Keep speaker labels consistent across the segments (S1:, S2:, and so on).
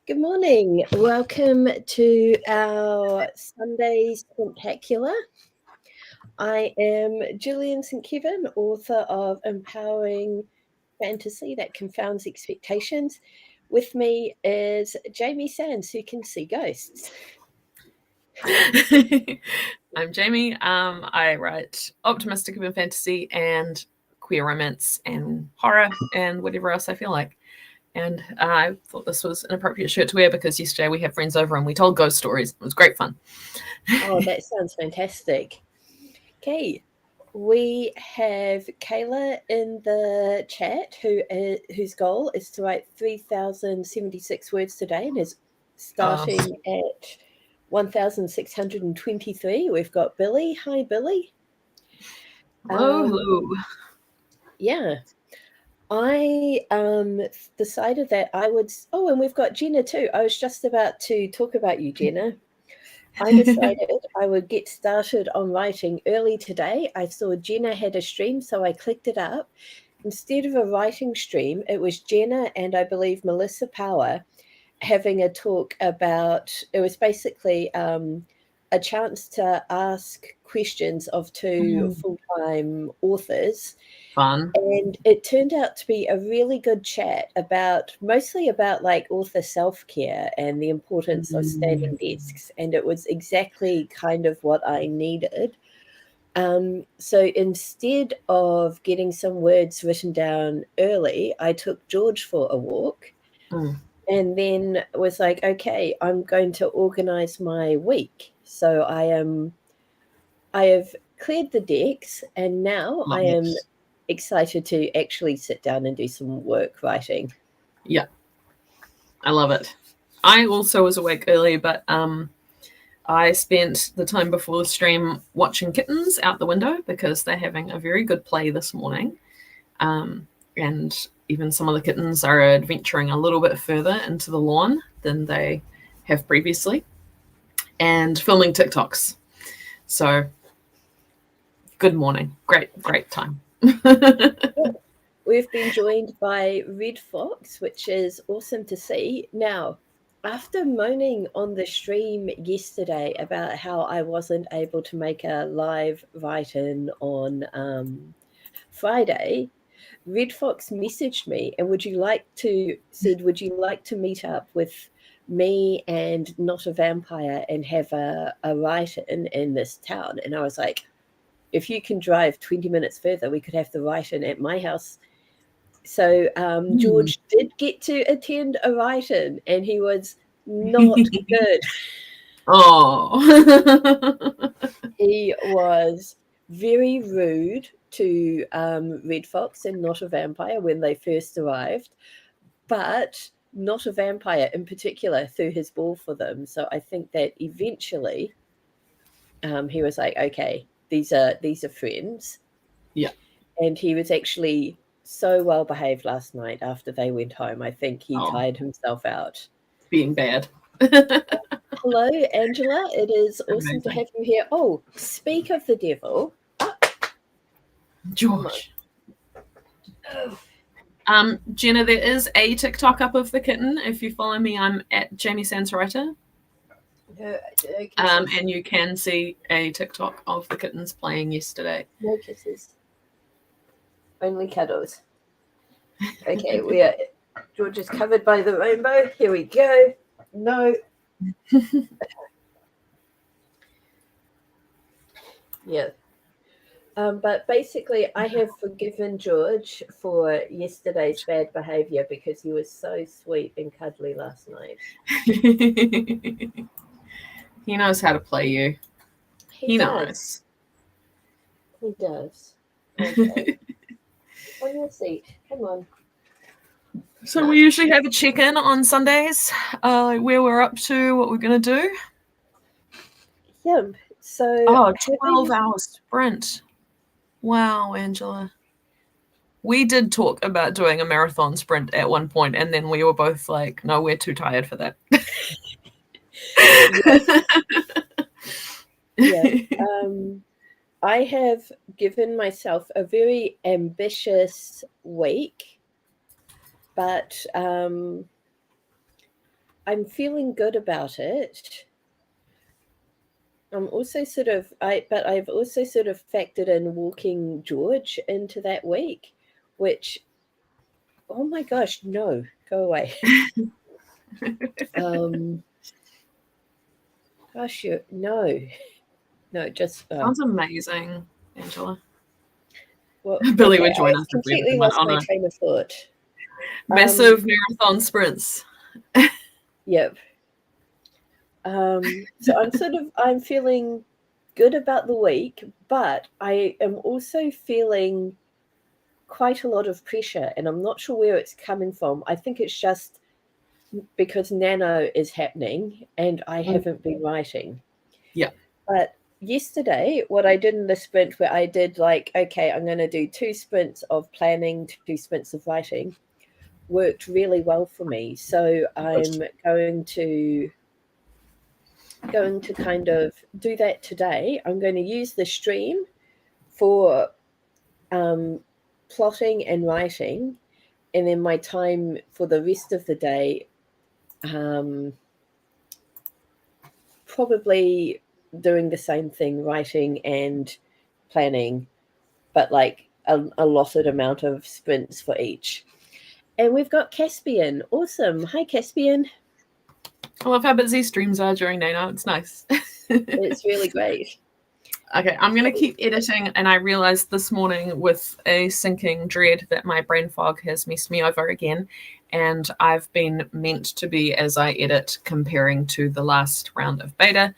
S1: Good morning. Welcome to our Sunday Sprintacular. I am Gillian St, Kevern, author of Empowering Fantasy That Confounds Expectations. With me is Jamie Sands, who can see ghosts.
S2: I'm Jamie. I write optimistic urban fantasy and queer romance and horror and whatever else I feel like. And I thought this was an appropriate shirt to wear because yesterday we had friends over and we told ghost stories. It was great fun.
S1: Oh, that sounds fantastic. Okay, we have Kayla in the chat whose goal is to write 3,076 words today and is starting at 1,623. We've got Billy. Hi, Billy.
S2: Hello.
S1: Yeah. I decided that I would... Oh, and we've got Jenna too. I was just about to talk about you, Jenna. I decided I would get started on writing early today. I saw Jenna had a stream, so I clicked it up. Instead of a writing stream, it was Jenna and I believe Melissa Power having a talk about... It was basically a chance to ask questions of two full-time authors.
S2: Fun.
S1: And it turned out to be a really good chat mostly about like author self-care and the importance of standing desks. And it was exactly kind of what I needed. So instead of getting some words written down early, I took George for a walk and then was like, okay, I'm going to organize my week. So I have cleared the decks and now I am excited to actually sit down and do some work writing.
S2: Yeah, I love it. I also was awake early, but I spent the time before the stream watching kittens out the window because they're having a very good play this morning. And even some of the kittens are adventuring a little bit further into the lawn than they have previously, and filming TikToks. So good morning. Great time.
S1: We've been joined by Red Fox, which is awesome to see. Now, after moaning on the stream yesterday about how I wasn't able to make a live write-in on Friday, Red Fox messaged me and would you like to meet up with me and Not a Vampire and have a write-in in this town? And I was like, if you can drive 20 minutes further, we could have the write-in at my house. So George did get to attend a write-in and he was not good.
S2: Oh.
S1: He was very rude to Red Fox and Not a Vampire when they first arrived, but Not a Vampire in particular threw his ball for them. So I think that eventually he was like, okay, these are friends.
S2: Yeah.
S1: And he was actually so well behaved last night after they went home. I think he tired himself out.
S2: Being bad.
S1: Hello, Angela. It is awesome to have you here. Oh, speak of the devil.
S2: George. Jenna, there is a TikTok up of the kitten. If you follow me, I'm at Jamie Sands Writer. And you can see a TikTok of the kittens playing yesterday.
S1: No kisses. Only cuddles. Okay, George is covered by the rainbow. Here we go. No. Yeah. But basically, I have forgiven George for yesterday's bad behavior because he was so sweet and cuddly last night.
S2: He knows how to play you. He knows.
S1: He does. Okay. On your seat. Come on.
S2: So we usually have a check-in on Sundays, where we're up to, what we're going to do.
S1: Yeah. So
S2: 12-hour sprint. Wow, Angela. We did talk about doing a marathon sprint at one point, and then we were both like, no, we're too tired for that.
S1: Yeah. I have given myself a very ambitious week, but I'm feeling good about it. I'm also but I've also sort of factored in walking George into that week, which, oh my gosh, no, go away. um, gosh, no, just
S2: Sounds amazing, Angela.
S1: well,
S2: Billy
S1: okay.
S2: would join
S1: I
S2: us if we
S1: completely
S2: went
S1: lost
S2: on
S1: my
S2: a
S1: train of thought.
S2: massive marathon sprints.
S1: Yep. So I'm feeling good about the week, but I am also feeling quite a lot of pressure, and I'm not sure where it's coming from. I think it's just because Nano is happening and I haven't been writing.
S2: Yeah.
S1: But yesterday, what I did in the sprint where I did like, okay, I'm going to do 2 sprints of planning, 2 sprints of writing, worked really well for me. So I'm going to kind of do that today. I'm going to use the stream for plotting and writing, and then my time for the rest of the day, probably doing the same thing, writing and planning, but like a allotted amount of sprints for each. And we've got Caspian. Awesome. Hi, Caspian.
S2: I love how busy streams are during day now. It's nice.
S1: It's really great.
S2: Okay, I'm going to keep editing, and I realized this morning with a sinking dread that my brain fog has messed me over again, and I've been meant to be, as I edit, comparing to the last round of beta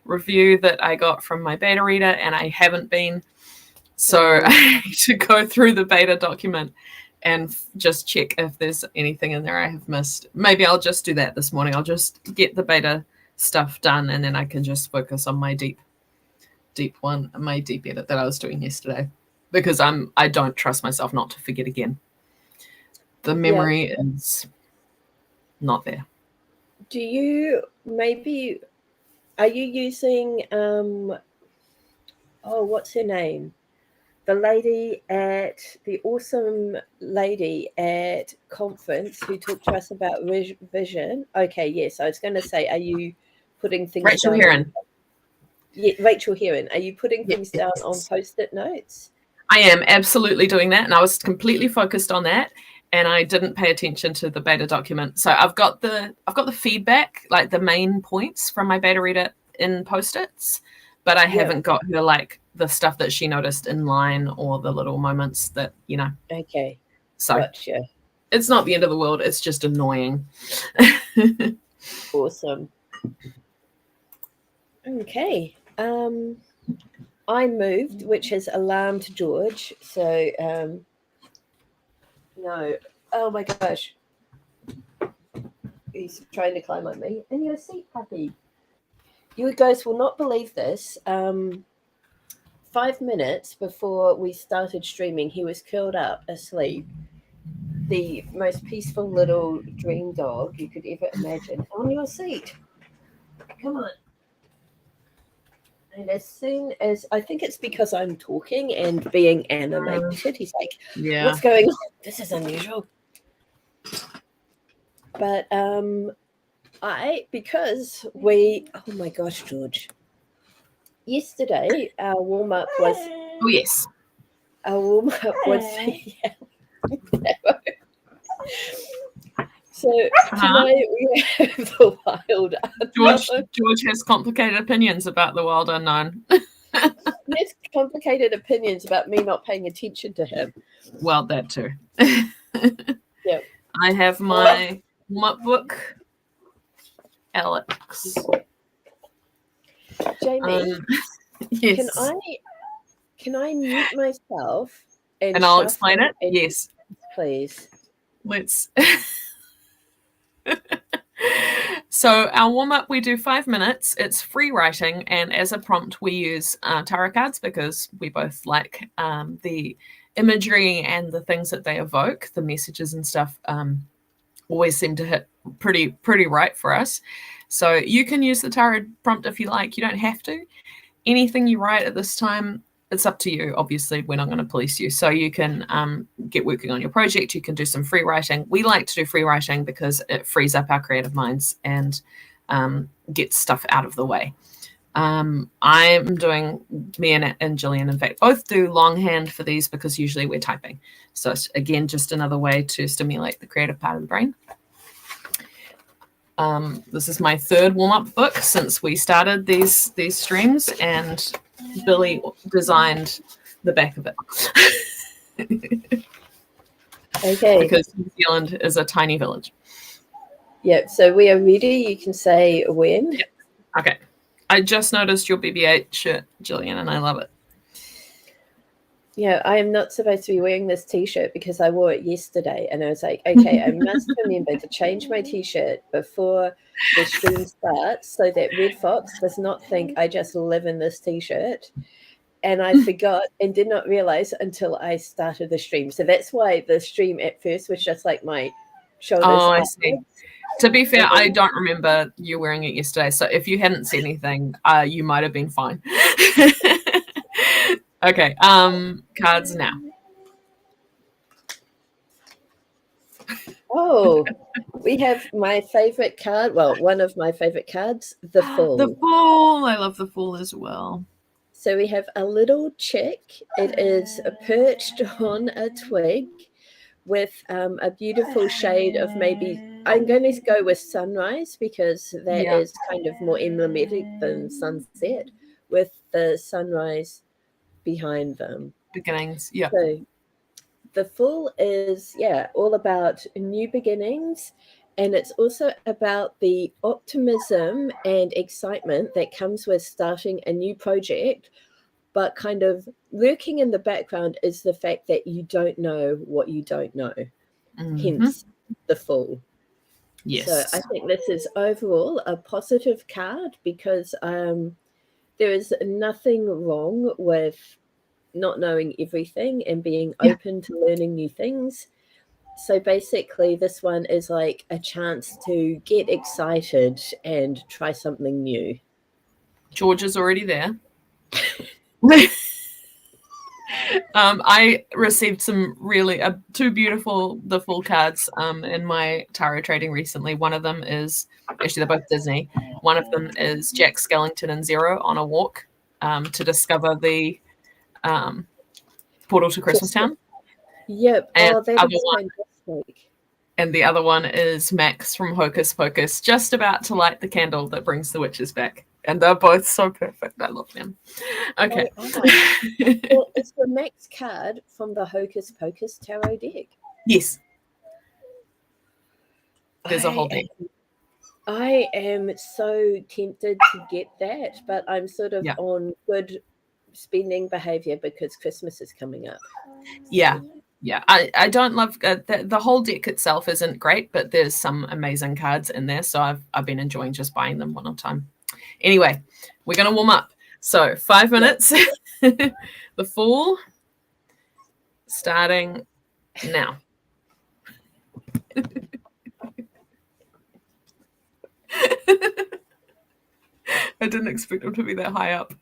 S2: review that I got from my beta reader, and I haven't been. So I need to go through the beta document and just check if there's anything in there I have missed. Maybe I'll just do that this morning. I'll just get the beta stuff done, and then I can just focus on my deep edit that I was doing yesterday, because I don't trust myself not to forget again. The memory is not there.
S1: Do you are you using what's her name? The awesome lady at conference who talked to us about vision. Okay, yes, I was going to say, are you putting things
S2: Rachel
S1: down?
S2: Heron.
S1: Rachel Heron. Are you putting things down
S2: Yes.
S1: on Post-it notes?
S2: I am absolutely doing that, and I was completely focused on that, and I didn't pay attention to the beta document. So I've got the feedback, like the main points from my beta reader in Post-its, but I haven't got her like the stuff that she noticed in line or the little moments that, you know.
S1: Okay.
S2: So
S1: gotcha.
S2: It's not the end of the world. It's just annoying.
S1: Awesome. Okay. I moved, which has alarmed George. So, no. Oh my gosh. He's trying to climb on me. In your seat, puppy. You guys will not believe this. 5 minutes before we started streaming, he was curled up asleep. The most peaceful little dream dog you could ever imagine. On your seat. Come on. And as soon as, I think it's because I'm talking and being animated, he's like, what's going on? This is unusual. But because oh my gosh, George. Yesterday, our warm-up was...
S2: Oh, yes.
S1: Our warm-up was... So tonight we have the wild unknown.
S2: George has complicated opinions about the wild unknown.
S1: He has complicated opinions about me not paying attention to him.
S2: Well, that too.
S1: Yep.
S2: I have my warm-up book, Alex.
S1: Jamie,
S2: yes.
S1: Can I mute myself
S2: and I'll explain it? Yes.
S1: Please.
S2: Let's... So our warm-up, we do 5 minutes. It's free writing, and as a prompt we use tarot cards because we both like the imagery and the things that they evoke. The messages and stuff always seem to hit pretty right for us. So you can use the tarot prompt if you like. You don't have to. Anything you write at this time it's up to you. Obviously, we're not going to police you. So you can get working on your project. You can do some free writing. We like to do free writing because it frees up our creative minds and gets stuff out of the way. I'm doing, me and Gillian, in fact, both do longhand for these because usually we're typing. So it's, again, just another way to stimulate the creative part of the brain. This is my third warm-up book since we started these streams, and Billy designed the back of it.
S1: Okay.
S2: Because New Zealand is a tiny village.
S1: Yeah, so we are ready. You can say when.
S2: Yep. Okay. I just noticed your BB-8 shirt, Gillian, and I love it.
S1: Yeah, I am not supposed to be wearing this T-shirt because I wore it yesterday, and I was like, okay, I must remember to change my T-shirt before the stream starts so that Red Fox does not think I just live in this T-shirt. And I forgot and did not realize until I started the stream. So that's why the stream at first was just like my shoulders.
S2: Oh, I see. To be fair, I don't remember you wearing it yesterday. So if you hadn't said anything, you might have been fine. Okay, cards now.
S1: Oh, we have my favorite card. Well, one of my favorite cards, the Fool.
S2: The Fool. I love the Fool as well.
S1: So we have a little chick. It is perched on a twig with a beautiful shade of maybe, I'm going to go with sunrise because that is kind of more emblematic than sunset, with the sunrise behind them.
S2: Beginnings, yeah.
S1: So the Fool is, all about new beginnings. And it's also about the optimism and excitement that comes with starting a new project. But kind of lurking in the background is the fact that you don't know what you don't know. Hence the Fool.
S2: Yes.
S1: So I think this is overall a positive card because there is nothing wrong with not knowing everything and being open to learning new things. So basically, this one is like a chance to get excited and try something new.
S2: George is already there. I received some really two beautiful The Fool cards in my tarot trading recently. One of them is, actually they're both Disney. One of them is Jack Skellington and Zero on a walk to discover the portal to Christmastown.
S1: Yep.
S2: And
S1: that is fantastic.
S2: And the other one is Max from Hocus Pocus, just about to light the candle that brings the witches back. And they're both so perfect. I love them. Okay.
S1: Well, it's the Max card from the Hocus Pocus tarot deck.
S2: Yes. There's a whole deck.
S1: I am so tempted to get that, but I'm sort of on good spending behavior because Christmas is coming up.
S2: Yeah. Yeah, I don't love the whole deck itself isn't great, but there's some amazing cards in there, so I've been enjoying just buying them one at a time. Anyway, we're gonna warm up. So 5 minutes. The Fool starting now. I didn't expect them to be that high up.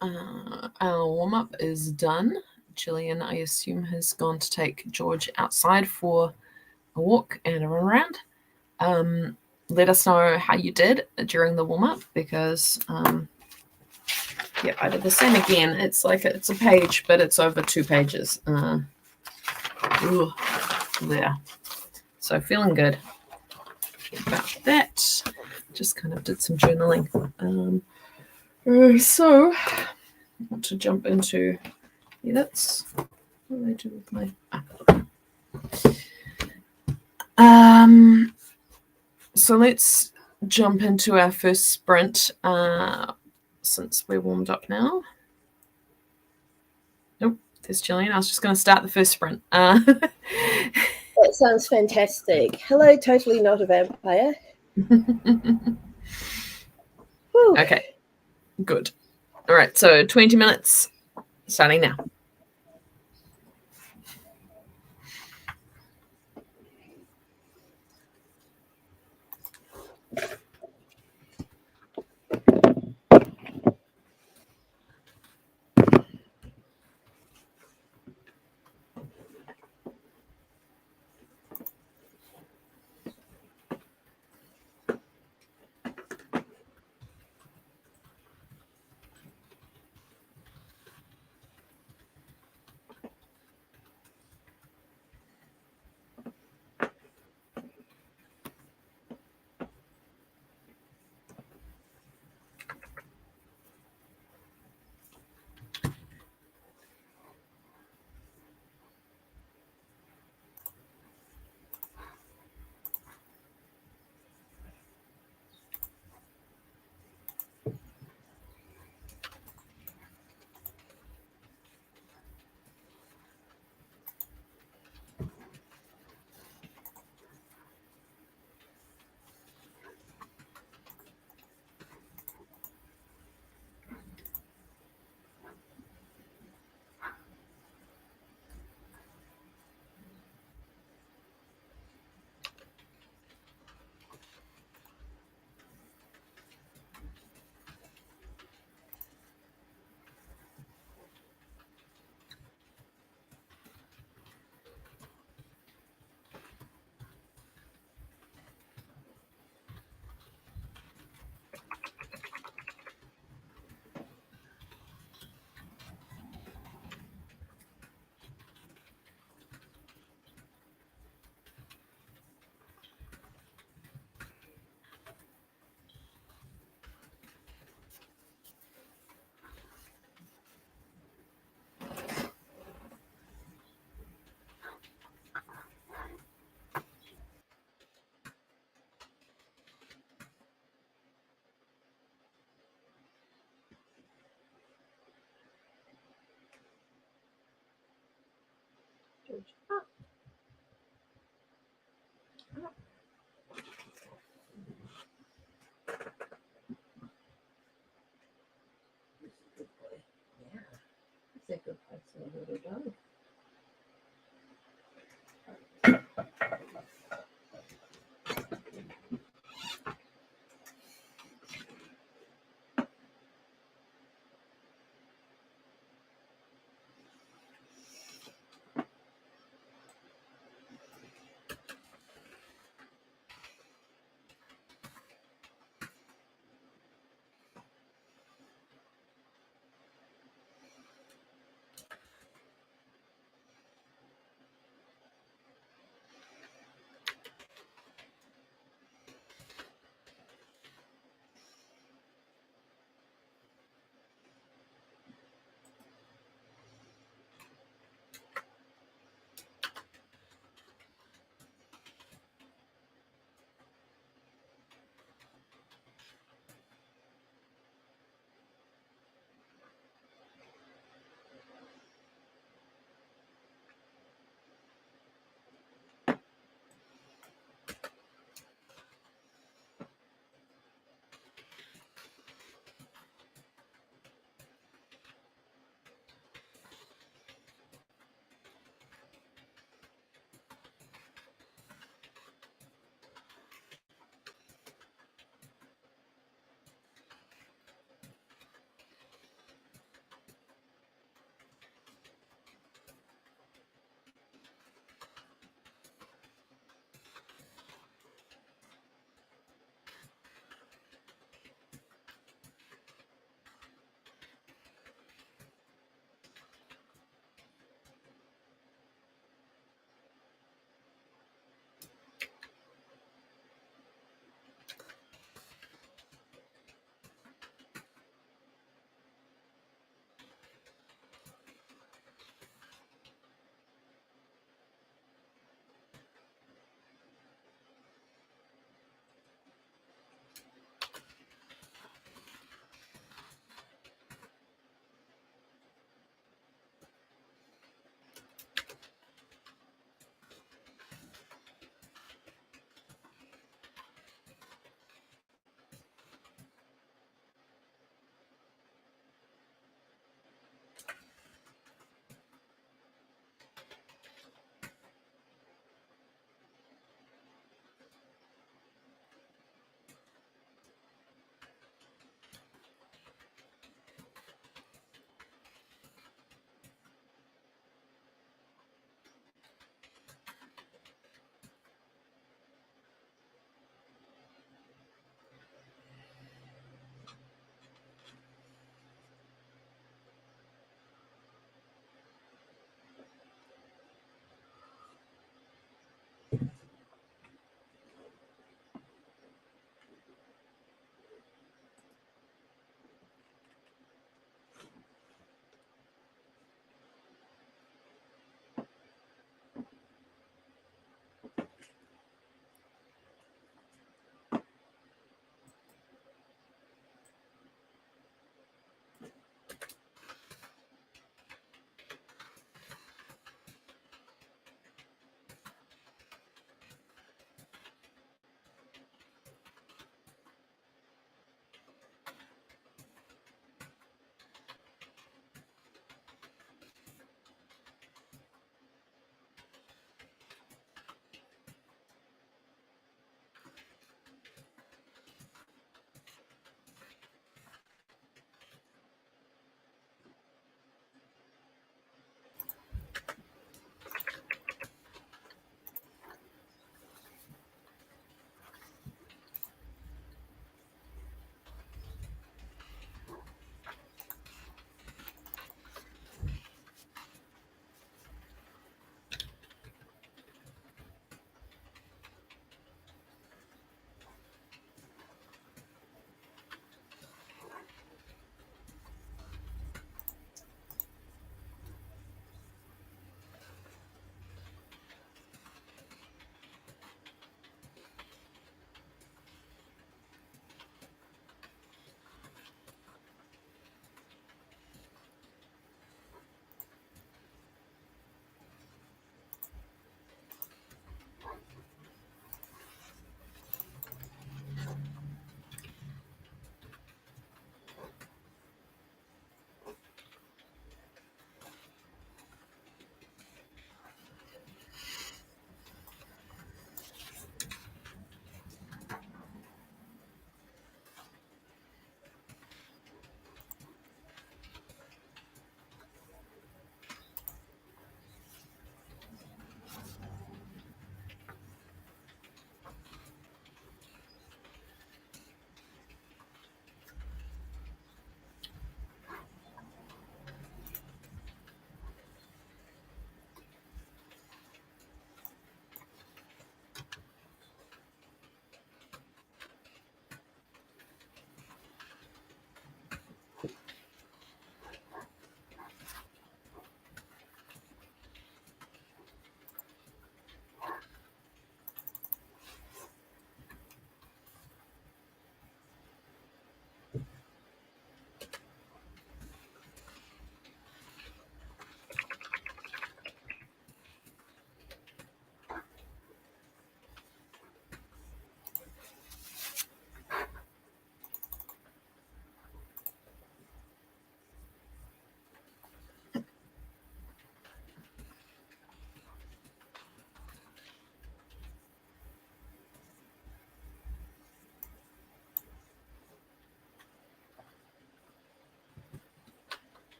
S2: Our warm-up is done. Gillian, I assume, has gone to take George outside for a walk and a run around. Let us know how you did during the warm-up, because yeah, I did the same again. It's like it's a page, but it's over 2 pages. There. So feeling good about that. Just kind of did some journaling. So I want to jump into edits. What do I do with my so let's jump into our first sprint, since we're warmed up now. Nope, there's Gillian. I was just going to start the first sprint.
S1: That sounds fantastic. Hello, totally not a vampire.
S2: Okay, good. All right, so 20 minutes, starting now.
S1: That's a good place to go.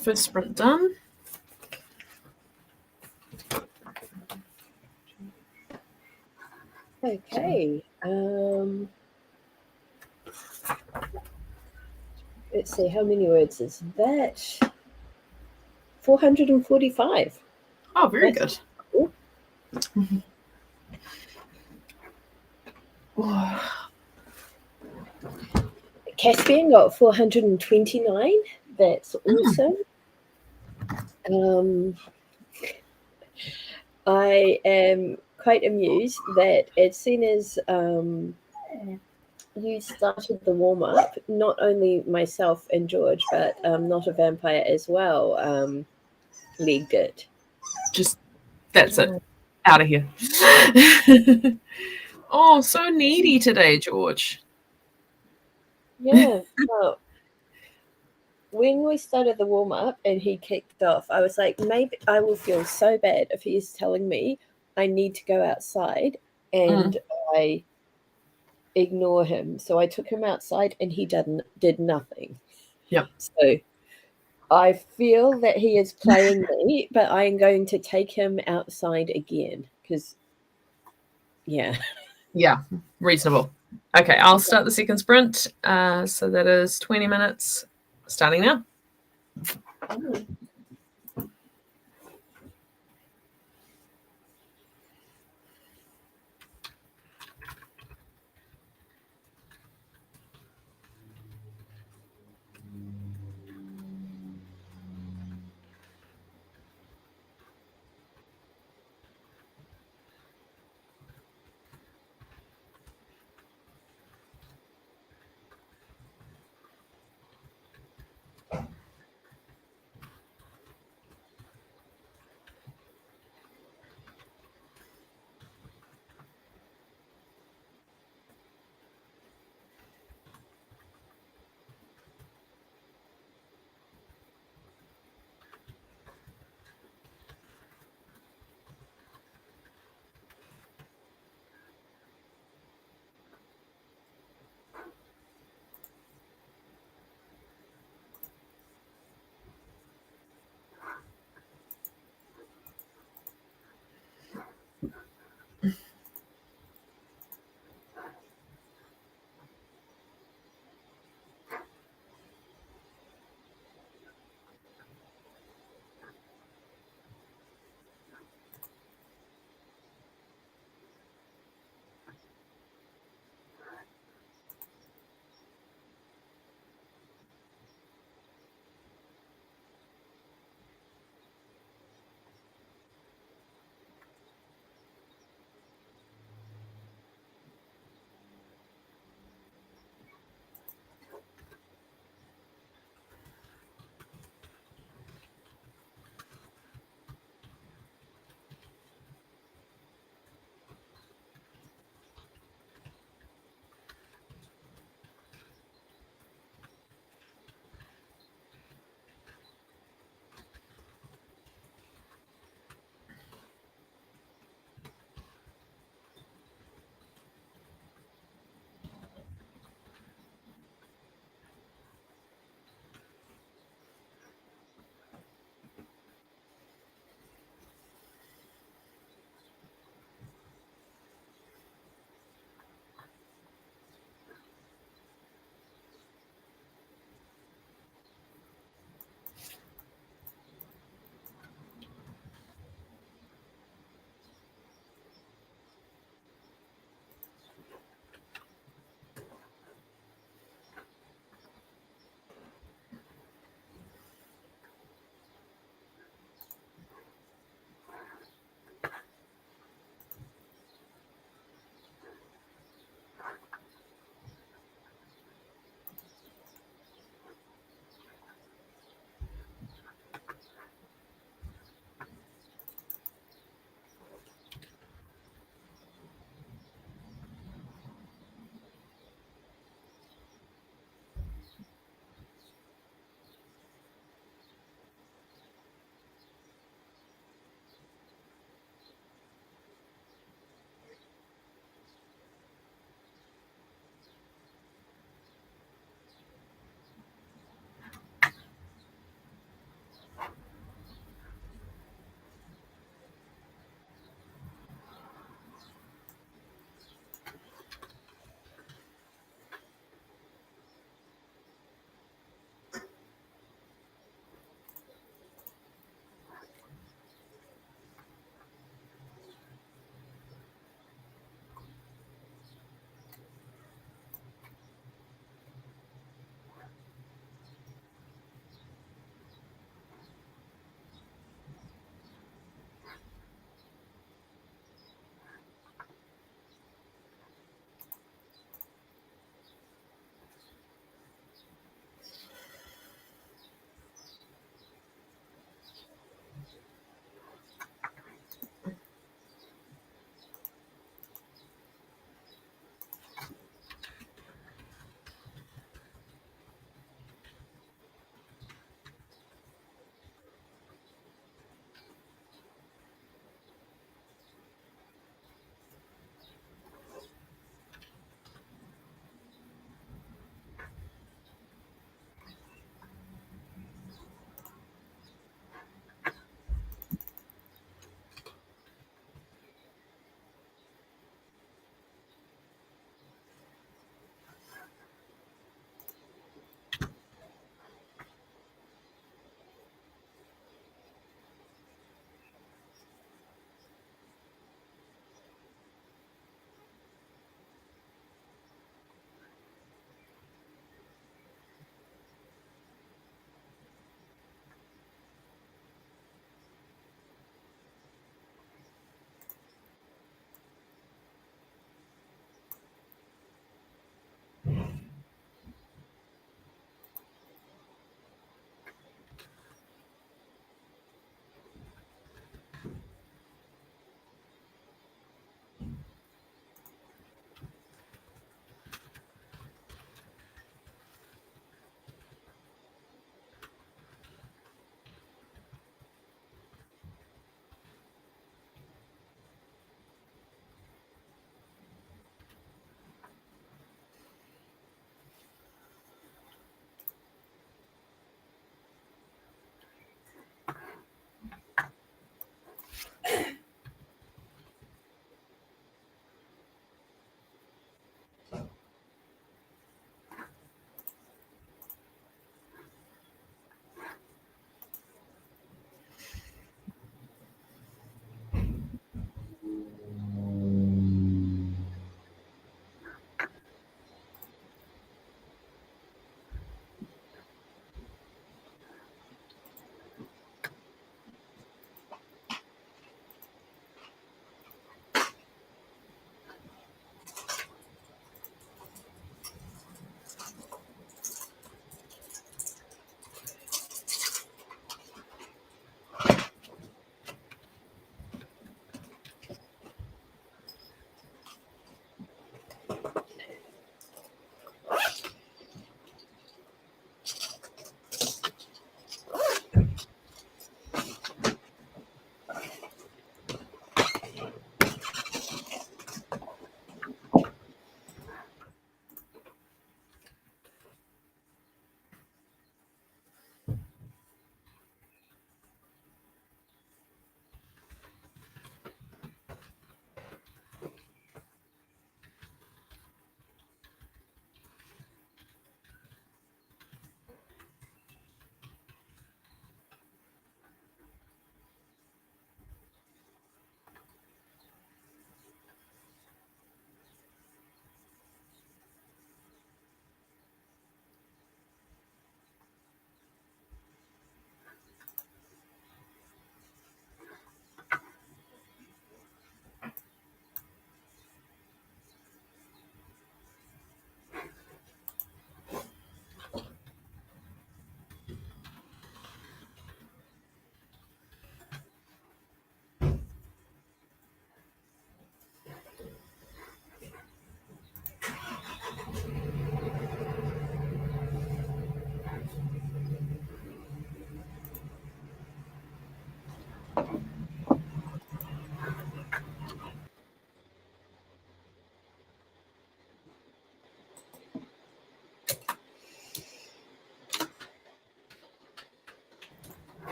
S2: First sprint done.
S1: Okay. Let's see, how many words is that? 445.
S2: Oh, very
S1: That's
S2: good.
S1: cool. Caspian got 429. That's awesome. I am quite amused that as soon as you started the warm up, not only myself and George, but Not a Vampire as well leagued it.
S2: Just, that's it. Out of here. Oh, so needy today, George.
S1: Yeah. Well, when we started the warm up and he kicked off, I was like, maybe I will feel so bad if he's telling me I need to go outside and I ignore him. So I took him outside and he did nothing.
S2: Yep.
S1: So I feel that he is playing me, but I am going to take him outside again because, yeah.
S2: Yeah, reasonable. Okay, I'll start the second sprint. So that is 20 minutes, starting now.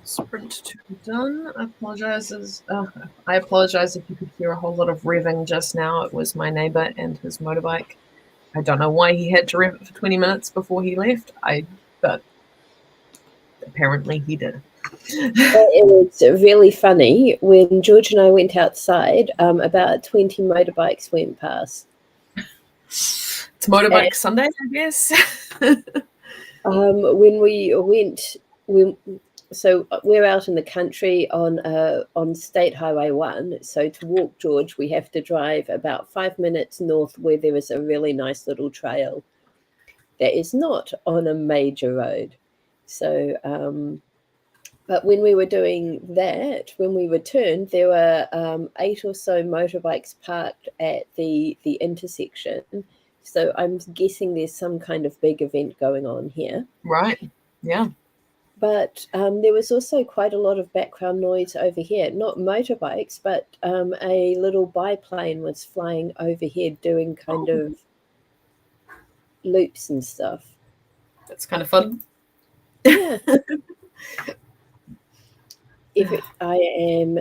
S2: Sprint to be done. I apologize if you could hear a whole lot of revving just now. It was my neighbor and his motorbike. I don't know why he had to rev it for 20 minutes before he left. But apparently he did.
S1: It was really funny when George and I went outside. About 20 motorbikes went past.
S2: It's Motorbike Sunday, I guess.
S1: When we went, so we're out in the country on State Highway 1. So to walk George, we have to drive about 5 minutes north, where there is a really nice little trail that is not on a major road. So, but when we were doing that, when we returned, there were 8 or so motorbikes parked at the intersection. So I'm guessing there's some kind of big event going on here.
S2: Right. Yeah.
S1: But there was also quite a lot of background noise over here. Not motorbikes, but a little biplane was flying overhead doing kind of loops and stuff.
S2: That's kind of fun.
S1: Yeah. I am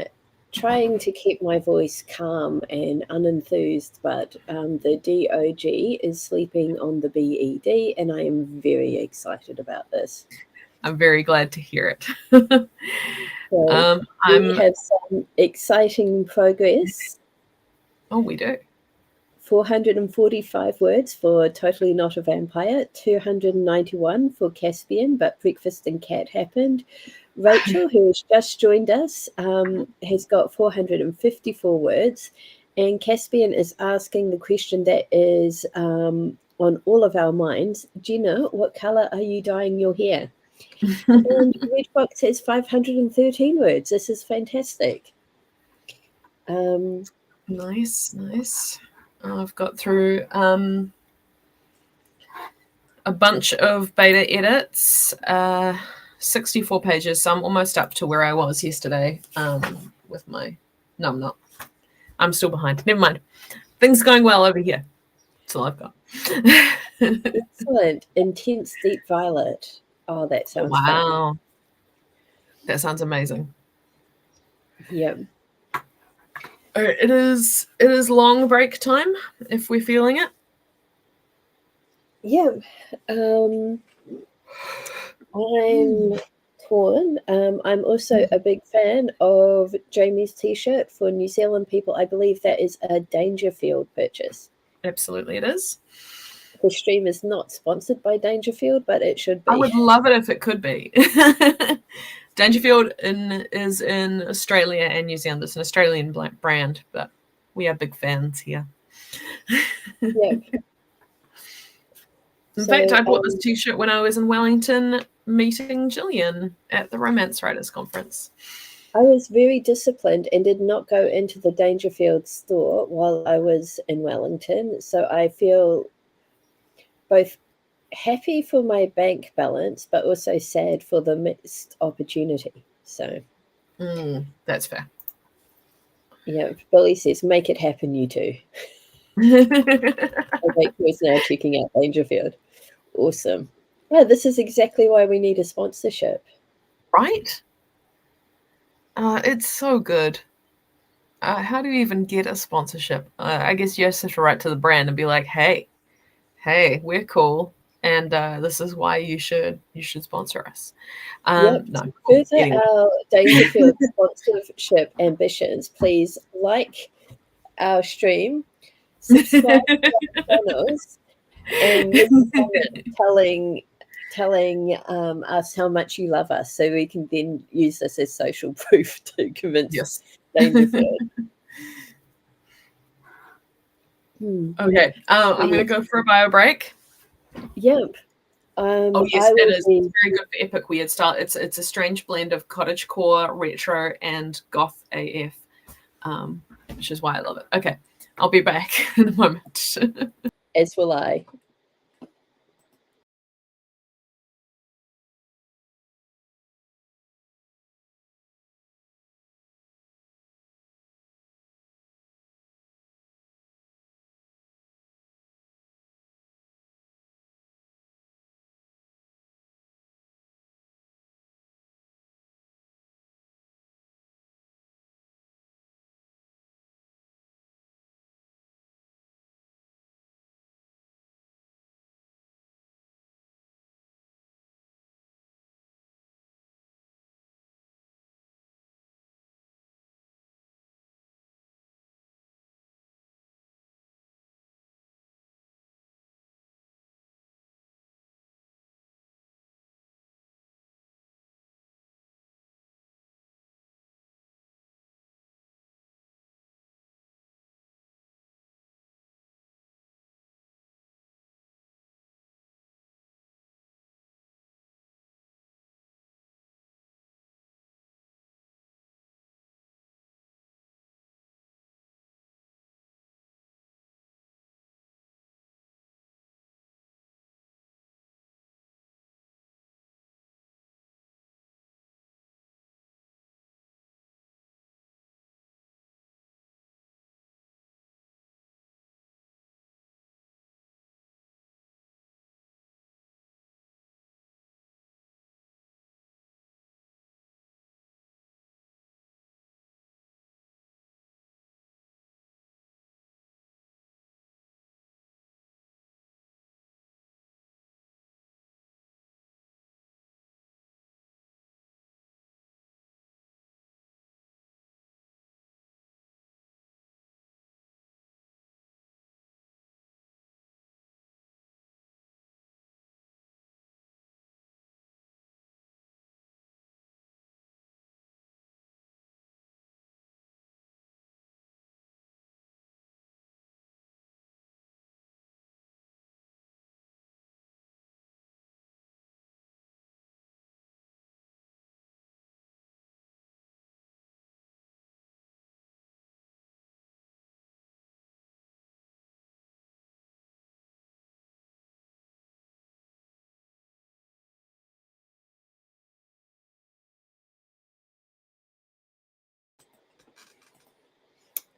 S1: trying to keep my voice calm and unenthused, but the DOG is sleeping on the BED, and I am very excited about this.
S2: I'm very glad to hear it.
S1: So we have some exciting progress.
S2: Oh, we do.
S1: 445 words for Totally Not a Vampire, 291 for Caspian, but Breakfast and Cat happened. Rachel, who has just joined us, has got 454 words, and Caspian is asking the question that is on all of our minds. Gina, what colour are you dyeing your hair? And Red Fox has 513 words. This is fantastic.
S2: Nice. I've got through a bunch of beta edits, 64 pages, so I'm almost up to where I was yesterday with my... No, I'm not. I'm still behind. Never mind. Things going well over here. That's all I've got.
S1: Excellent. Intense Deep Violet. Oh, that sounds fun.
S2: That sounds amazing.
S1: Yep.
S2: It is long break time if we're feeling it.
S1: Yeah. I'm torn. I'm also a big fan of Jamie's t-shirt for New Zealand people. I believe that is a Dangerfield purchase.
S2: Absolutely it is.
S1: The stream is not sponsored by Dangerfield, but it should be.
S2: I would love it if it could be. Dangerfield is in Australia and New Zealand. It's an Australian brand, but we are big fans here.
S1: Yep.
S2: In fact, I bought this t-shirt when I was in Wellington meeting Gillian at the Romance Writers Conference.
S1: I was very disciplined and did not go into the Dangerfield store while I was in Wellington, so I feel both happy for my bank balance, but also sad for the missed opportunity. So,
S2: that's fair.
S1: Yeah, Billy says, "Make it happen, you two." Okay, who's now checking out Dangerfield? Awesome. Yeah, this is exactly why we need a sponsorship,
S2: right? It's so good. How do you even get a sponsorship? I guess you just have to write to the brand and be like, "Hey, we're cool, and this is why you should sponsor us."
S1: Yep.
S2: No.
S1: Further our Dangerfield sponsorship ambitions, please like our stream, subscribe to our channels, and telling us how much you love us, so we can then use this as social proof to convince Dangerfield.
S2: Okay, I'm going to go for a bio break.
S1: Yep.
S2: Oh yes, it is. It's very good for epic weird style. It's a strange blend of cottagecore, retro, and goth AF, which is why I love it. Okay, I'll be back in a moment.
S1: As will I.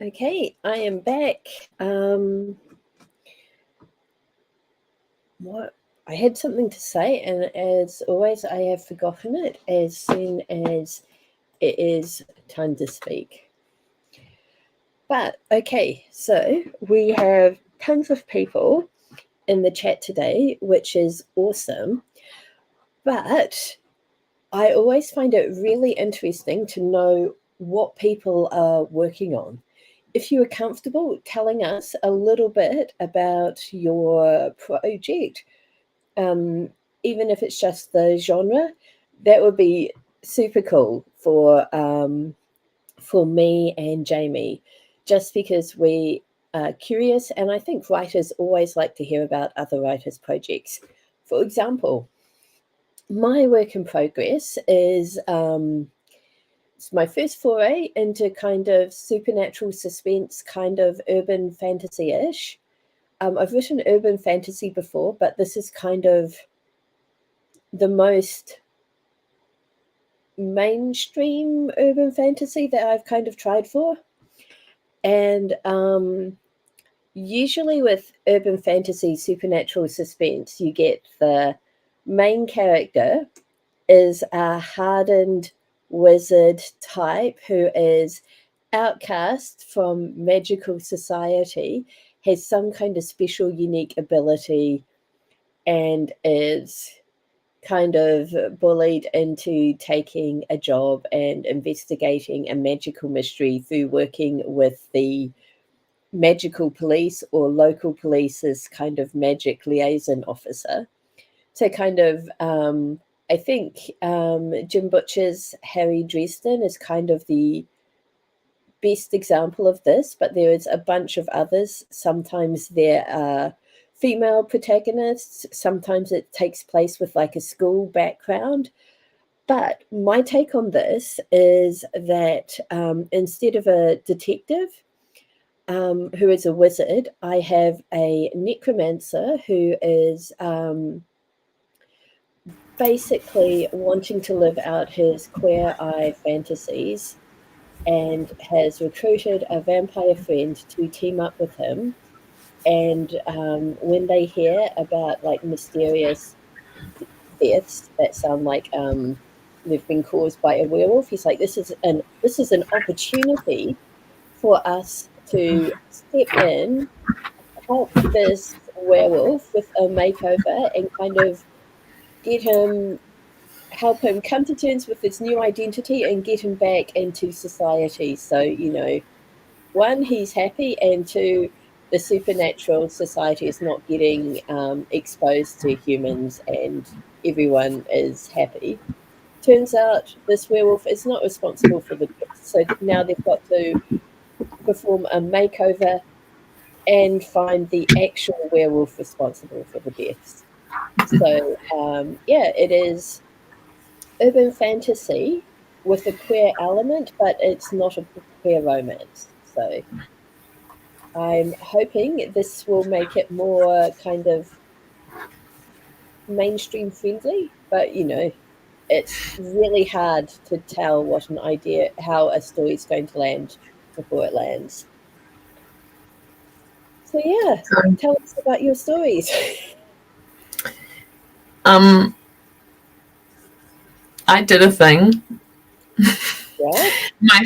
S1: Okay, I am back. What I had something to say, and as always, I have forgotten it as soon as it is time to speak. But okay, so we have tons of people in the chat today, which is awesome. But I always find it really interesting to know what people are working on. If you are comfortable telling us a little bit about your project, even if it's just the genre, that would be super cool for me and Jamie, just because we are curious, and I think writers always like to hear about other writers' projects. For example, my work in progress is it's my first foray into kind of supernatural suspense, kind of urban fantasy-ish. I've written urban fantasy before, but this is kind of the most mainstream urban fantasy that I've kind of tried for. And usually with urban fantasy, supernatural suspense, you get the main character is a hardened wizard type who is outcast from magical society, has some kind of special, unique ability, and is kind of bullied into taking a job and investigating a magical mystery through working with the magical police or local police as kind of magic liaison officer. So kind of, I think Jim Butcher's Harry Dresden is kind of the best example of this, but there is a bunch of others. Sometimes there are female protagonists, sometimes it takes place with like a school background. But my take on this is that instead of a detective who is a wizard, I have a necromancer who is basically wanting to live out his queer eye fantasies and has recruited a vampire friend to team up with him. And when they hear about like mysterious deaths that sound like they've been caused by a werewolf, he's like, this is an opportunity for us to step in, help this werewolf with a makeover, and kind of get him help him come to terms with his new identity and get him back into society. So, one, he's happy, and two, the supernatural society is not getting exposed to humans and everyone is happy. Turns out this werewolf is not responsible for the deaths. So now they've got to perform a makeover and find the actual werewolf responsible for the deaths. So, yeah, it is urban fantasy with a queer element, but it's not a queer romance. So I'm hoping this will make it more kind of mainstream friendly, but it's really hard to tell how a story is going to land before it lands. So yeah, tell us about your stories.
S2: I did a thing.
S1: Yeah.
S2: My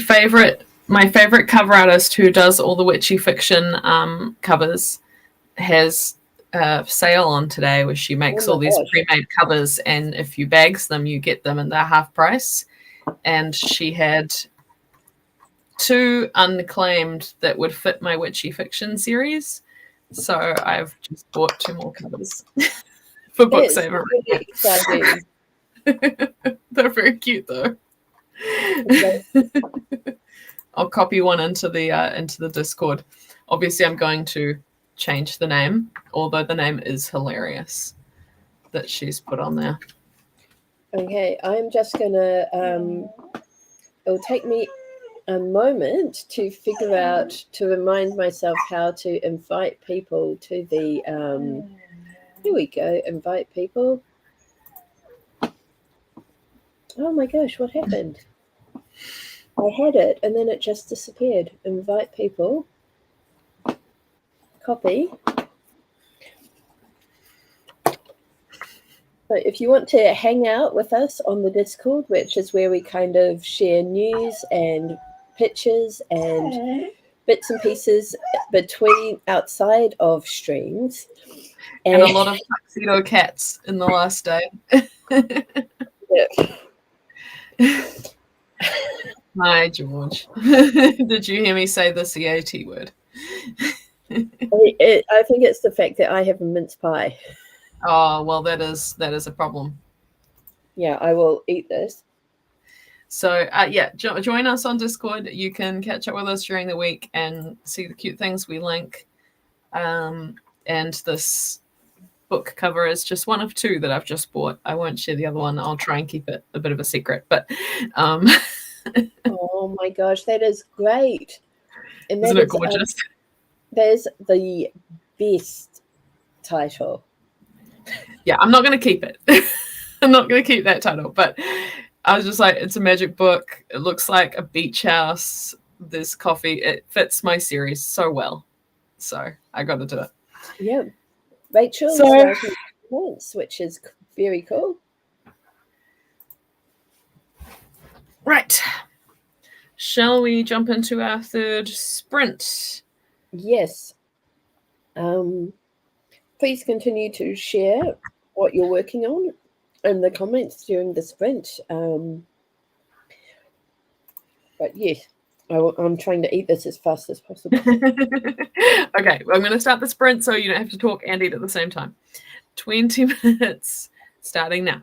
S2: favorite cover artist who does all the witchy fiction covers has a sale on today where she makes all these pre-made covers, and if you bags them, you get them and they're half price. And she had 2 unclaimed that would fit my witchy fiction series. So I've just bought 2 more covers for books I haven't read.
S1: Really exciting.
S2: They're very cute though. I'll copy one into the Discord. Obviously, I'm going to change the name, although the name is hilarious that she's put on there.
S1: Okay, I'm just gonna. It'll take me a moment to figure out to remind myself how to invite people to the. Here we go. Invite people. Oh my gosh! What happened? I had it and then it just disappeared. Invite people. Copy. So if you want to hang out with us on the Discord, which is where we kind of share news and pictures and bits and pieces between outside of streams.
S2: And a lot of tuxedo cats in the last day. Hi, George. Did you hear me say the CAT word?
S1: I think it's the fact that I have a mince pie.
S2: Oh, well, that is a problem.
S1: Yeah, I will eat this.
S2: So, join us on Discord. You can catch up with us during the week and see the cute things we link. And this book cover is just one of two that I've just bought. I won't share the other one. I'll try and keep it a bit of a secret. But
S1: oh my gosh, that is great! And
S2: isn't it gorgeous?
S1: There's the best title.
S2: Yeah, I'm not going to keep it. I'm not going to keep that title, but I was just like, it's a magic book. It looks like a beach house. There's coffee. It fits my series so well. So I got to do it.
S1: Yeah. Rachel's writing points, which is very cool.
S2: Right. Shall we jump into our third sprint?
S1: Yes. Please continue to share what you're working on in the comments during the sprint. But yes, I'm trying to eat this as fast as possible.
S2: Okay, I'm going to start the sprint so you don't have to talk and eat at the same time. 20 minutes starting now.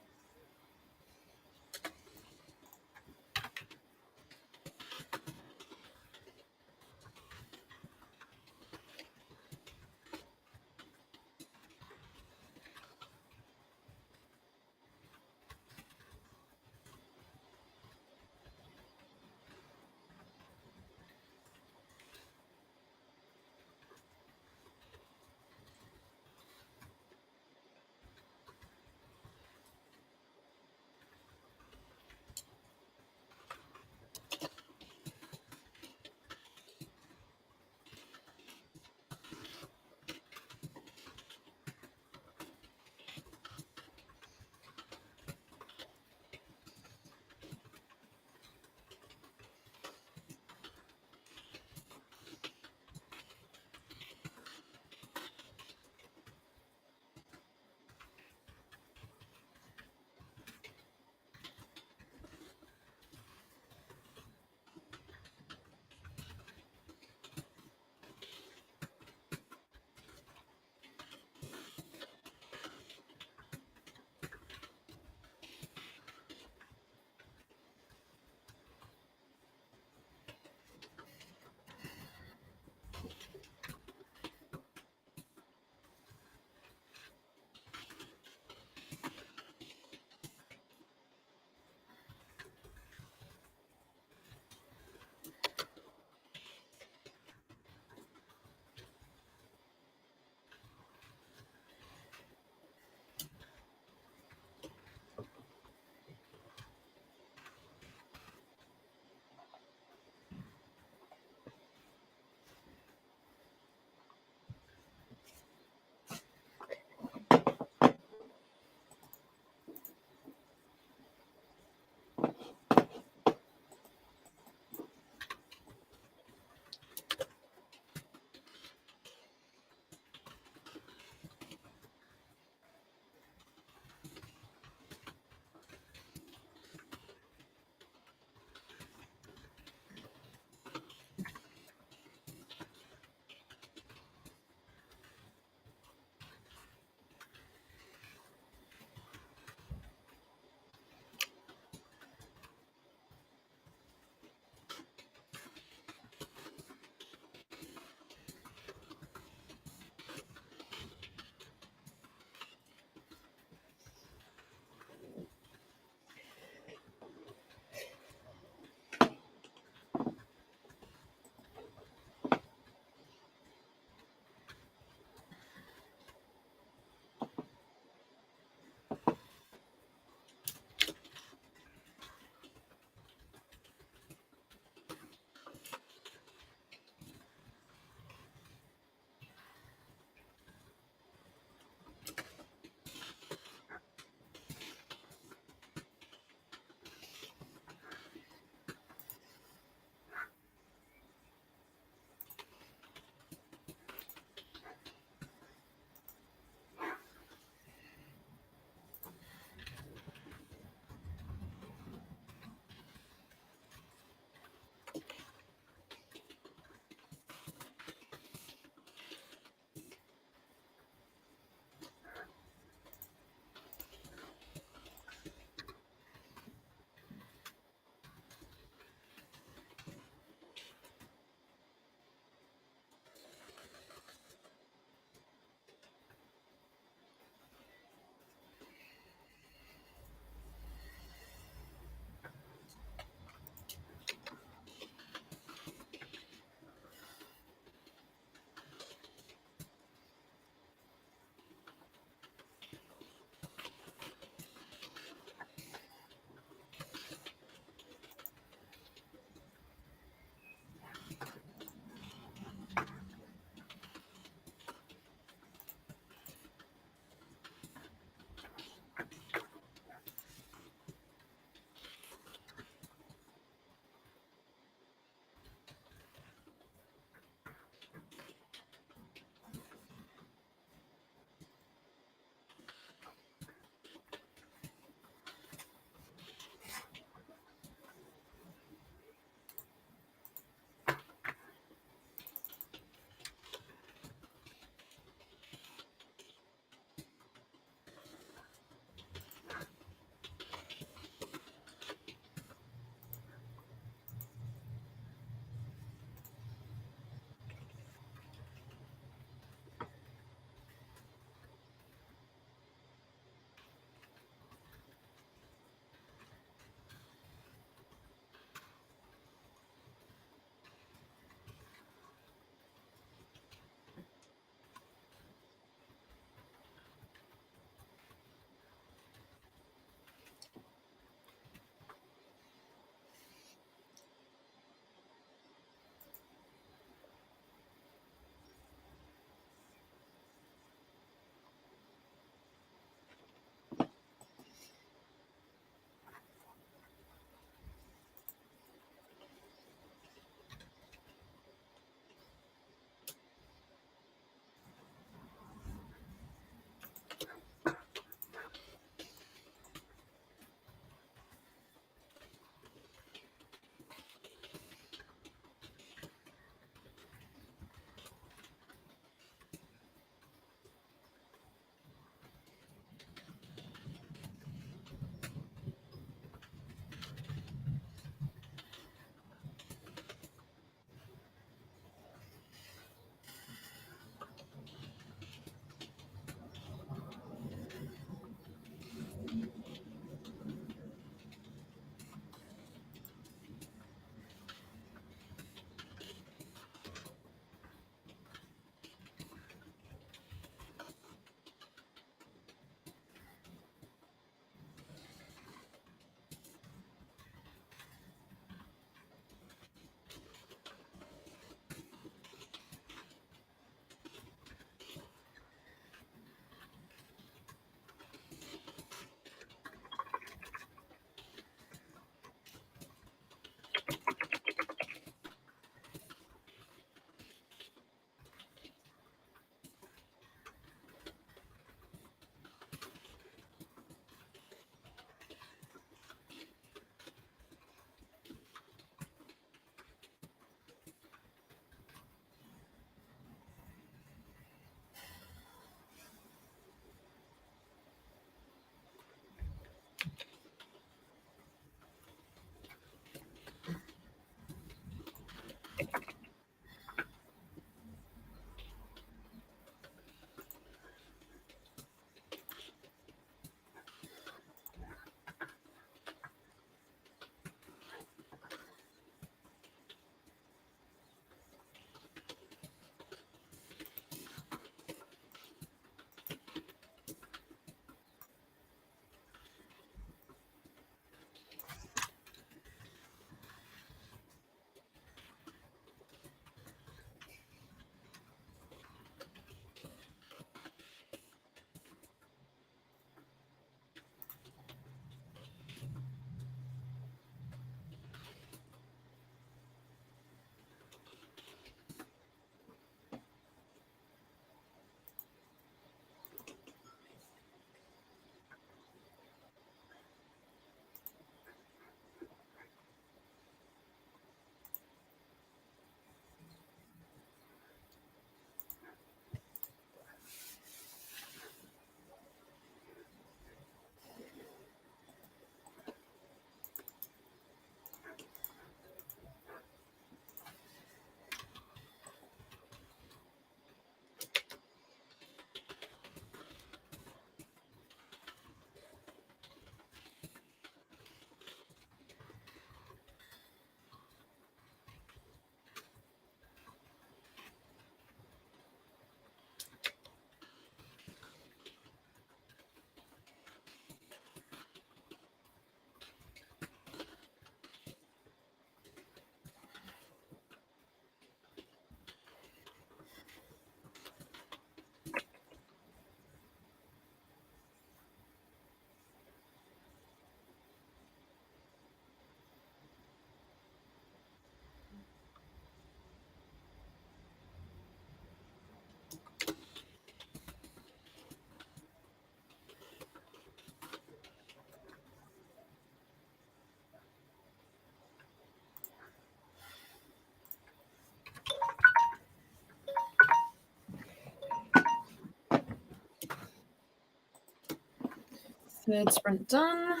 S2: Third sprint done.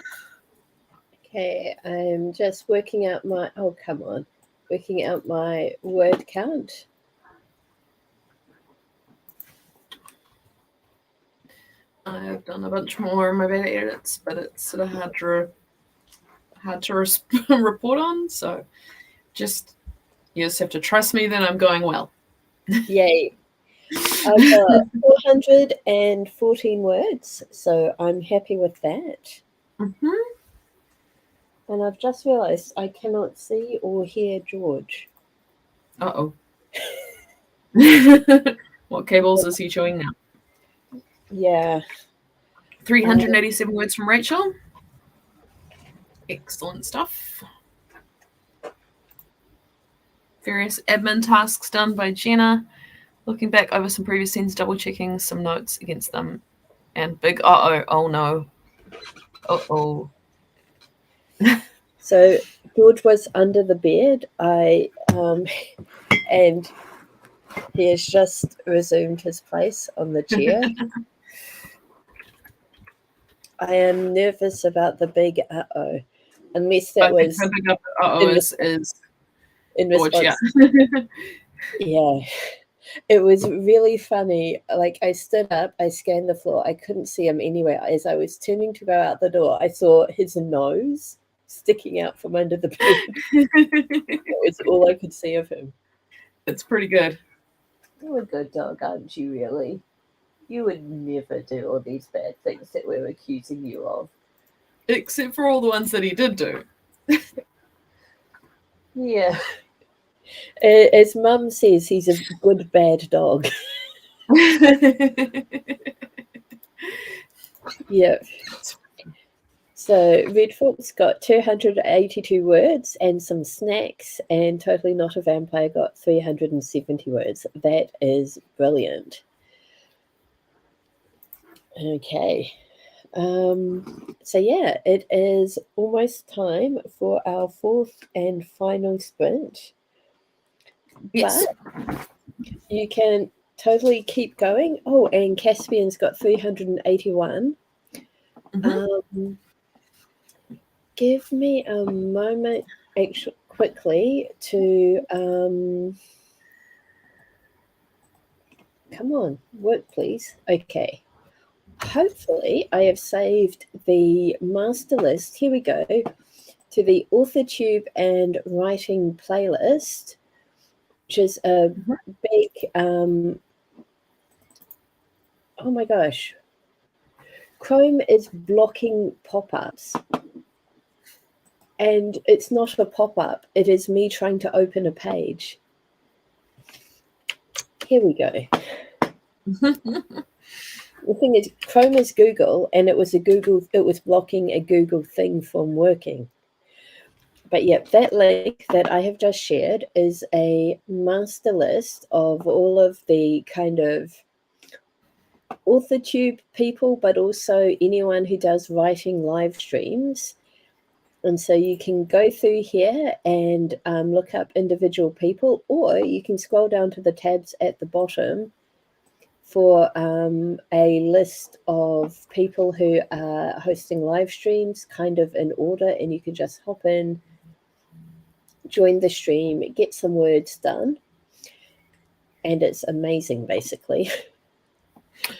S1: Okay, I'm just working out my word count.
S2: I've done a bunch more of my beta edits, but it's sort of hard to report on. So you just have to trust me that I'm going well.
S1: Yay. I've got 414 words, so I'm happy with that.
S2: Mm-hmm.
S1: And I've just realised I cannot see or hear George.
S2: Uh-oh. What cables is he chewing now?
S1: Yeah.
S2: 387 words from Rachel. Excellent stuff. Various admin tasks done by Jenna. Looking back over some previous scenes, double-checking some notes against them. And big uh-oh. Oh, no. Uh-oh.
S1: So George was under the bed. And he has just resumed his place on the chair. I am nervous about the big uh-oh, unless that was
S2: the big uh-oh is
S1: in
S2: George,
S1: response.
S2: yeah.
S1: Yeah. It was really funny. Like, I stood up, I scanned the floor. I couldn't see him anywhere. As I was turning to go out the door, I saw his nose sticking out from under the bed. That was all I could see of him.
S2: It's pretty good.
S1: You're a good dog, aren't you, really? You would never do all these bad things that we're accusing you of.
S2: Except for all the ones that he did do.
S1: Yeah. As Mum says, he's a good bad dog. Yeah. So Red Fox got 282 words and some snacks, and Totally Not a Vampire got 370 words. That is brilliant. Okay. So yeah, it is almost time for our fourth and final sprint.
S2: Yes.
S1: But you can totally keep going. Oh, and Caspian's got 381.
S2: Mm-hmm.
S1: Give me a moment, quickly, to come on, work, please. Okay. Hopefully, I have saved the master list. Here we go, to the AuthorTube and writing playlist, which is a big. Oh my gosh, Chrome is blocking pop-ups. And it's not a pop-up. It is me trying to open a page. Here we go. The thing is, Chrome is Google, and it was blocking a Google thing from working. But yep, that link that I have just shared is a master list of all of the kind of AuthorTube people, but also anyone who does writing live streams. And so you can go through here and look up individual people, or you can scroll down to the tabs at the bottom for a list of people who are hosting live streams kind of in order, and you can just hop in, join the stream, get some words done, and it's amazing, basically.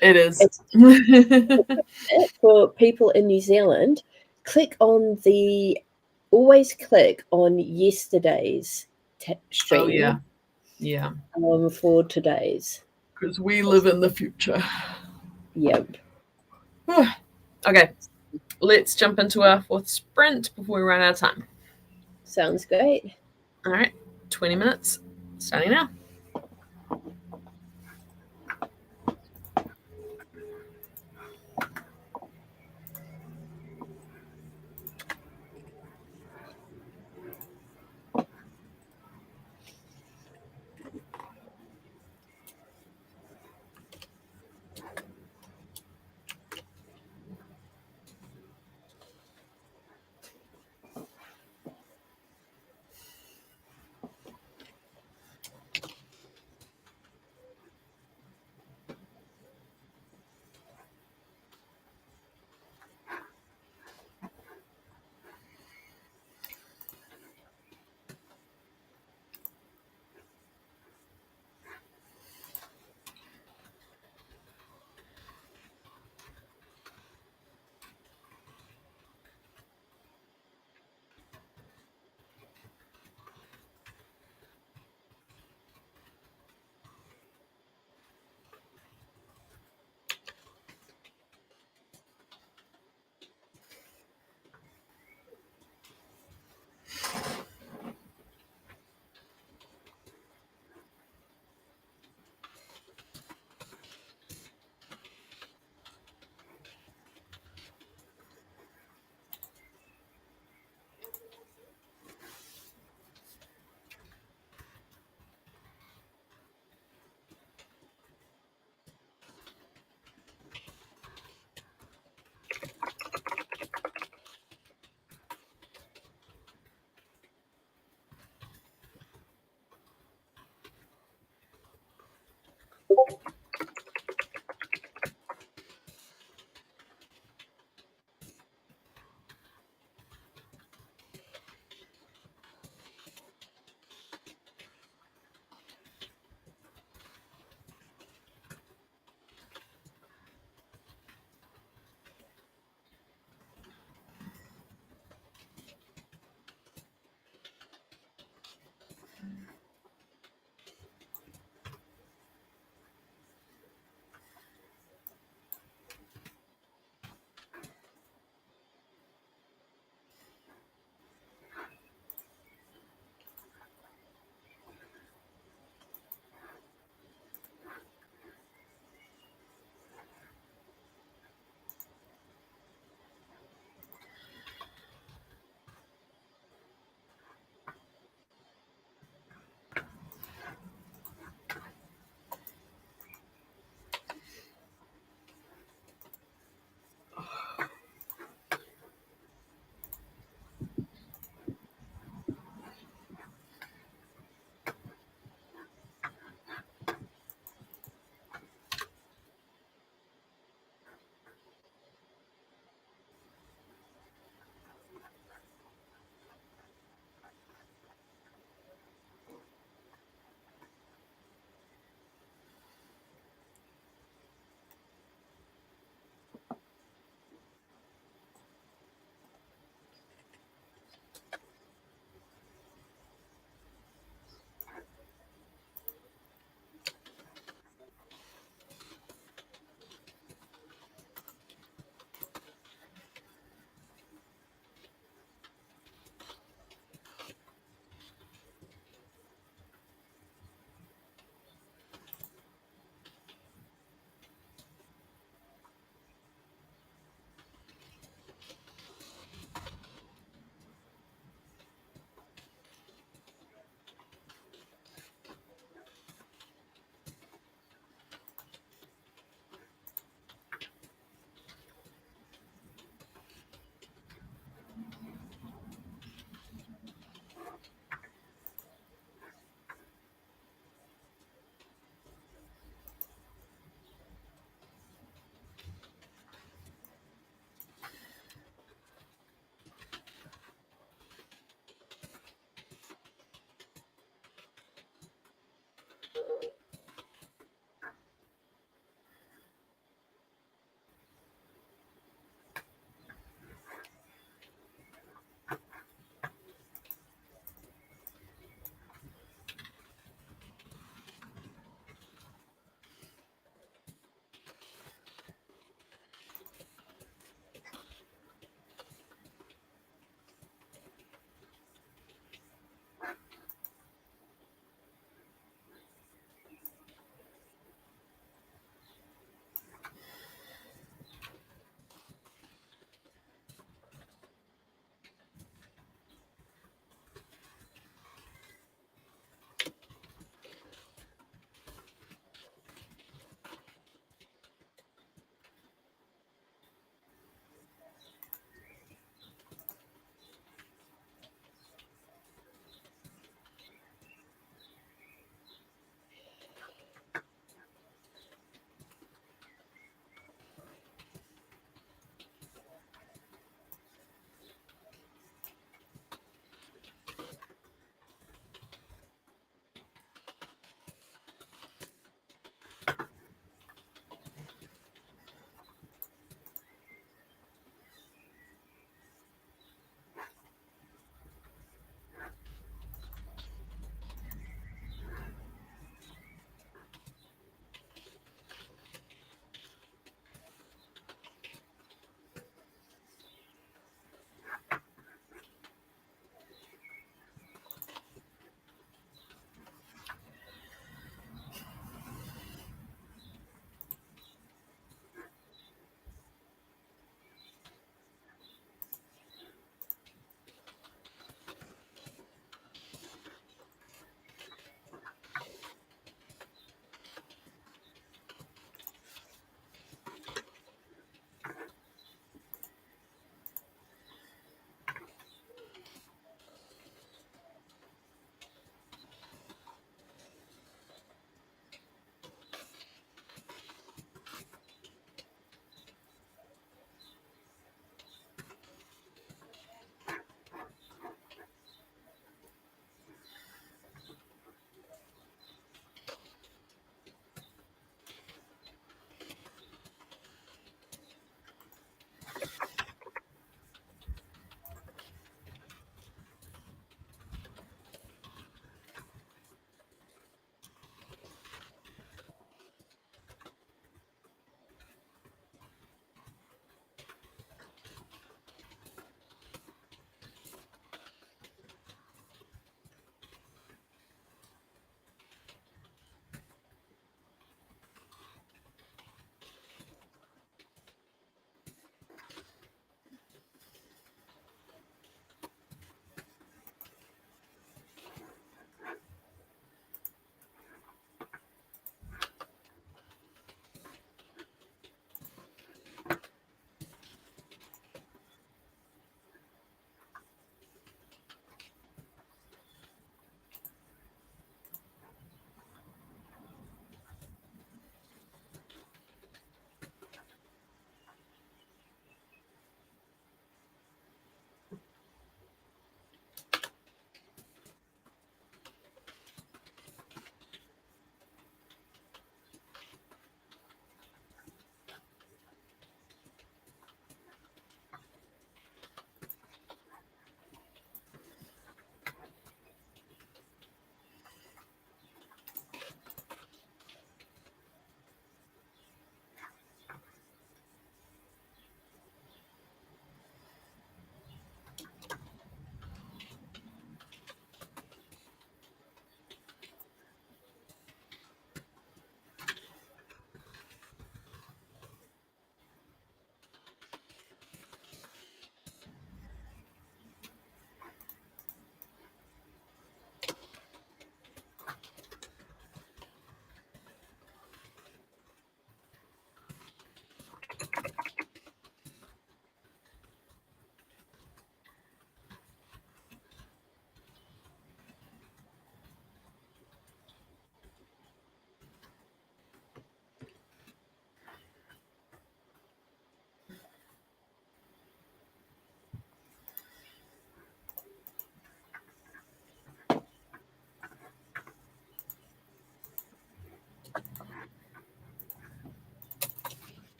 S2: It is.
S1: For people in New Zealand, always click on yesterday's stream.
S2: Oh, yeah. Yeah.
S1: For today's.
S2: Because we live in the future.
S1: Yep.
S2: Okay. Let's jump into our fourth sprint before we run out of time.
S1: Sounds great.
S2: All right. 20 minutes. Starting now.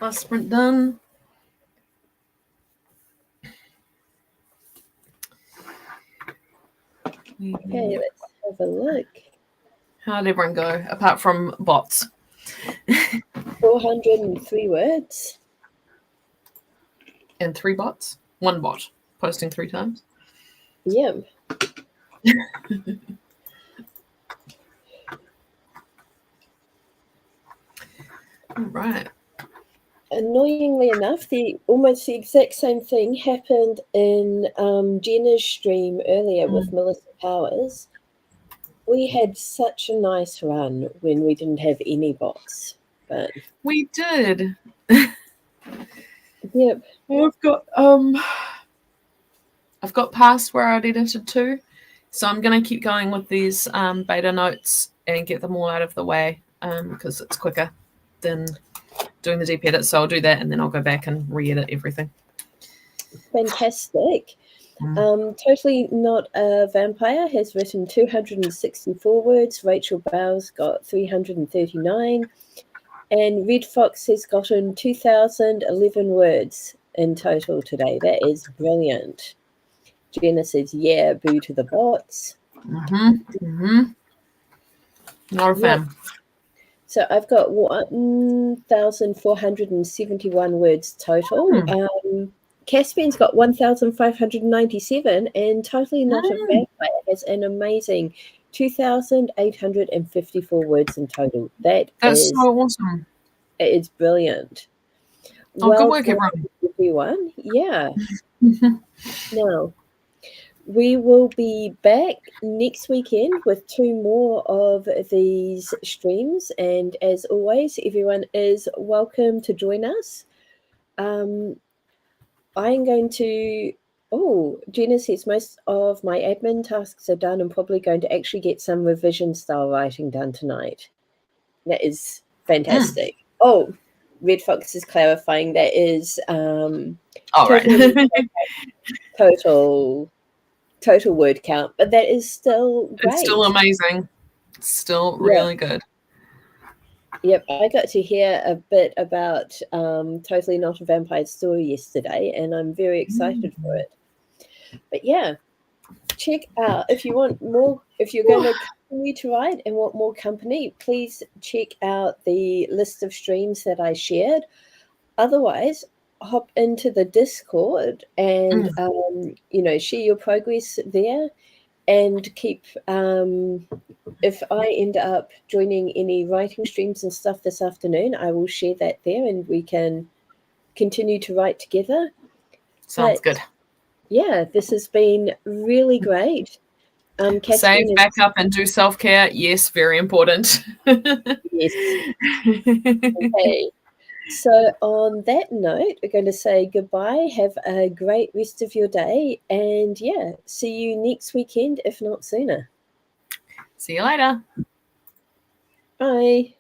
S2: Last sprint done.
S1: Okay, let's have a look.
S2: How'd everyone go, apart from bots?
S1: 403 words.
S2: And 3 bots? 1 bot posting 3 times?
S1: Yeah.
S2: All right.
S1: Annoyingly enough, almost the exact same thing happened in Jenna's stream earlier with Melissa Powers. We had such a nice run when we didn't have any bots, but
S2: we did.
S1: Yep.
S2: I've got past where I'd edited to, so I'm going to keep going with these beta notes and get them all out of the way because it's quicker than doing the deep edit. So I'll do that and then I'll go back and re-edit everything.
S1: Fantastic. Totally Not a Vampire has written 264 words. Rachel Bowes got 339. And Red Fox has gotten 2,011 words in total today. That is brilliant. Jenna says, yeah, boo to the bots.
S2: Not a fan.
S1: So I've got 1,471 words total. Caspian's got 1,597, and Totally Not a Vampire has an amazing 2,854 words in total. That's
S2: so awesome.
S1: It's brilliant.
S2: Good work,
S1: everyone. Yeah. Now, we will be back next weekend with 2 more of these streams, and as always, everyone is welcome to join us. I'm going to... Jenna says most of my admin tasks are done. I'm probably going to actually get some revision style writing done tonight. That is fantastic. Red Fox is clarifying that is total word count, but that is still great.
S2: It's still amazing. It's still really good.
S1: Yep, I got to hear a bit about Totally Not a Vampire Story yesterday, and I'm very excited for it. But yeah, check out if you want more. If you're going to continue to write and want more company, please check out the list of streams that I shared. Otherwise, hop into the Discord and share your progress there, and keep if I end up joining any writing streams and stuff this afternoon, I will share that there and we can continue to write together.
S2: Sounds good.
S1: Yeah, this has been really great.
S2: Save, back up, and do self-care. Yes, very important.
S1: Yes. Okay. So on that note, we're going to say goodbye. Have a great rest of your day. And yeah, see you next weekend, if not sooner.
S2: See you later.
S1: Bye.